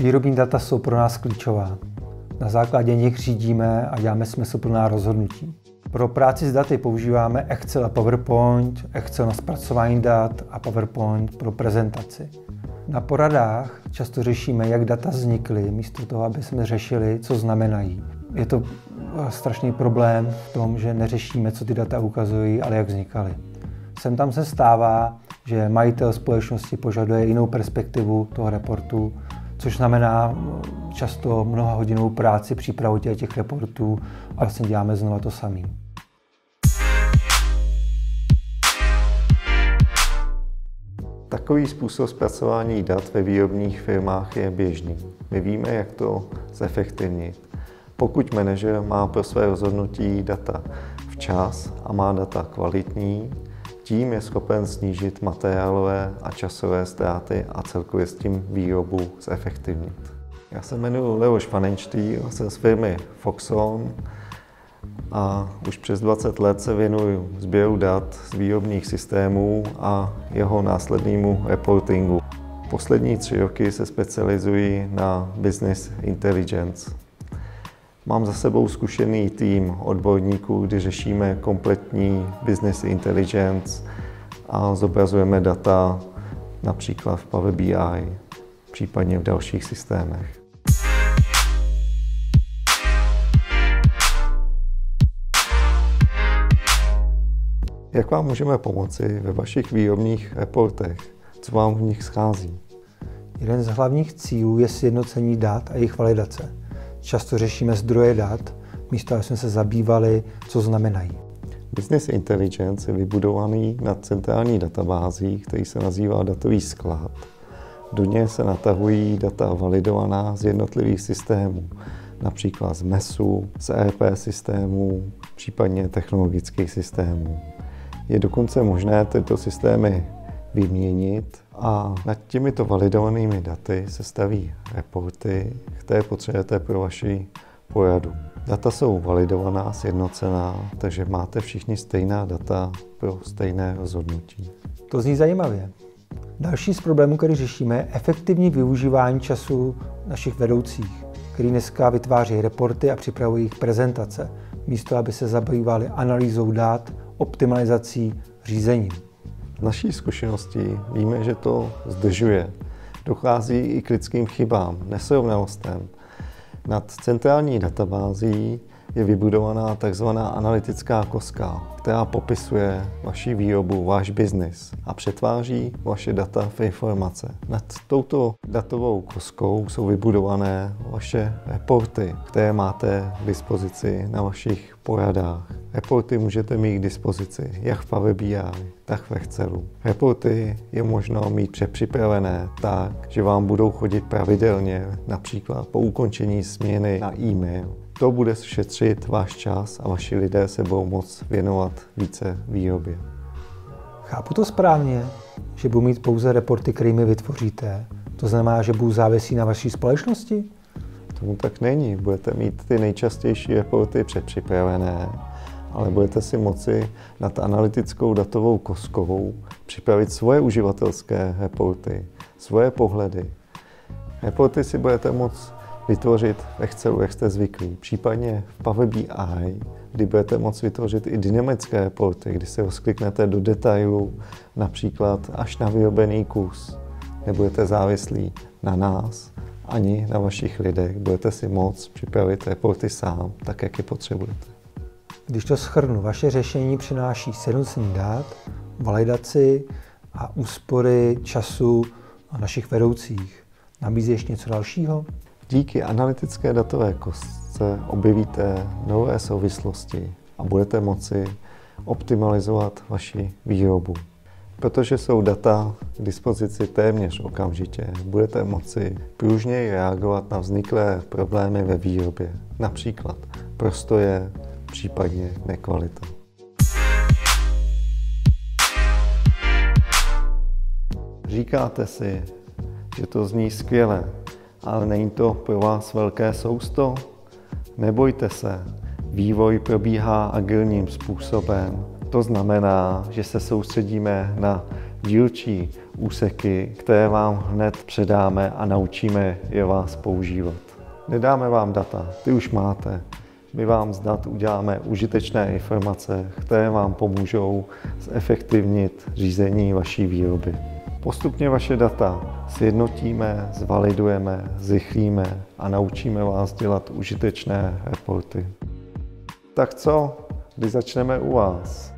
Výrobní data jsou pro nás klíčová. Na základě nich řídíme a děláme smysluplná rozhodnutí. Pro práci s daty používáme Excel a PowerPoint, Excel na zpracování dat a PowerPoint pro prezentaci. Na poradách často řešíme, jak data vznikly, místo toho, aby jsme řešili, co znamenají. Je to strašný problém v tom, že neřešíme, co ty data ukazují, ale jak vznikaly. Sem tam se stává, že majitel společnosti požaduje jinou perspektivu toho reportu, což znamená často mnohahodinovou práci přípravu těch reportů a vlastně děláme znova to samé. Takový způsob zpracování dat ve výrobních firmách je běžný. My víme, jak to zefektivnit. Pokud manažer má pro své rozhodnutí data včas a má data kvalitní, tím je schopen snížit materiálové a časové ztráty a celkově s tím výrobu zefektivnit. Já se jmenuji Leoš Pfannenstiel, jsem z firmy Foxon a už přes 20 let se věnuju sběru dat z výrobních systémů a jeho následnému reportingu. Poslední 3 roky se specializuji na business intelligence. Mám za sebou zkušený tým odborníků, kdy řešíme kompletní business intelligence a zobrazujeme data například v Power BI, případně v dalších systémech. Jak vám můžeme pomoci ve vašich výrobních reportech? Co vám v nich schází? Jeden z hlavních cílů je sjednocení dat a jejich validace. Často řešíme zdroje dat, místo aby jsme se zabývali, co znamenají. Business Intelligence je vybudovaný na centrální databází, který se nazývá datový sklad. Do něj se natahují data validovaná z jednotlivých systémů, například z MESu, z ERP systémů, případně technologických systémů. Je dokonce možné tyto systémy vyměnit a nad těmito validovanými daty se staví reporty, které potřebujete pro vaši poradu. Data jsou validovaná, sjednocená, takže máte všichni stejná data pro stejné rozhodnutí. To zní zajímavě. Další z problémů, který řešíme, je efektivní využívání času našich vedoucích, kteří dneska vytváří reporty a připravují jejich prezentace, místo aby se zabývali analýzou dat, optimalizací, řízením. Z naší zkušenosti víme, že to zdržuje. Dochází i k lidským chybám, nesrovnalostem. Nad centrální databází je vybudovaná tzv. Analytická koska, která popisuje vaši výrobu, váš biznis a přetváří vaše data v informace. Nad touto datovou koskou jsou vybudované vaše reporty, které máte k dispozici na vašich poradách. Reporty můžete mít k dispozici jak v Power BI, tak v Excelu. Reporty je možno mít přepřipravené tak, že vám budou chodit pravidelně, například po ukončení směny na e-mail. To bude šetřit váš čas a vaši lidé se budou moct věnovat více výrobě. Chápu to správně, že budu mít pouze reporty, kterými vytvoříte. To znamená, že budu závislý na vaší společnosti? Tomu tak není. Budete mít ty nejčastější reporty předpřipravené, ale budete si moci nad analytickou datovou koskou připravit svoje uživatelské reporty, svoje pohledy. Reporty si budete moct vytvořit v Excelu, jak jste zvyklí, případně v Power BI, kdy budete moct vytvořit i dynamické reporty, kdy se rozkliknete do detailu, například až na vyrobený kus. Nebudete závislí na nás, ani na vašich lidech. Budete si moct připravit reporty sám, tak jak je potřebujete. Když to shrnu, vaše řešení přináší sjednocení dat, validaci a úspory času našich vedoucích. Nabízí ještě něco dalšího? Díky analytické datové kostce objevíte nové souvislosti a budete moci optimalizovat vaši výrobu. Protože jsou data k dispozici téměř okamžitě, budete moci pružněji reagovat na vzniklé problémy ve výrobě, například prostoje, případně nekvalita. Říkáte si, že to zní skvěle, ale není to pro vás velké sousto? Nebojte se, vývoj probíhá agilním způsobem. To znamená, že se soustředíme na dílčí úseky, které vám hned předáme a naučíme je vás používat. Nedáme vám data, ty už máte. My vám z dat uděláme užitečné informace, které vám pomůžou zefektivnit řízení vaší výroby. Postupně vaše data sjednotíme, zvalidujeme, zrychlíme a naučíme vás dělat užitečné reporty. Tak co, když začneme u vás?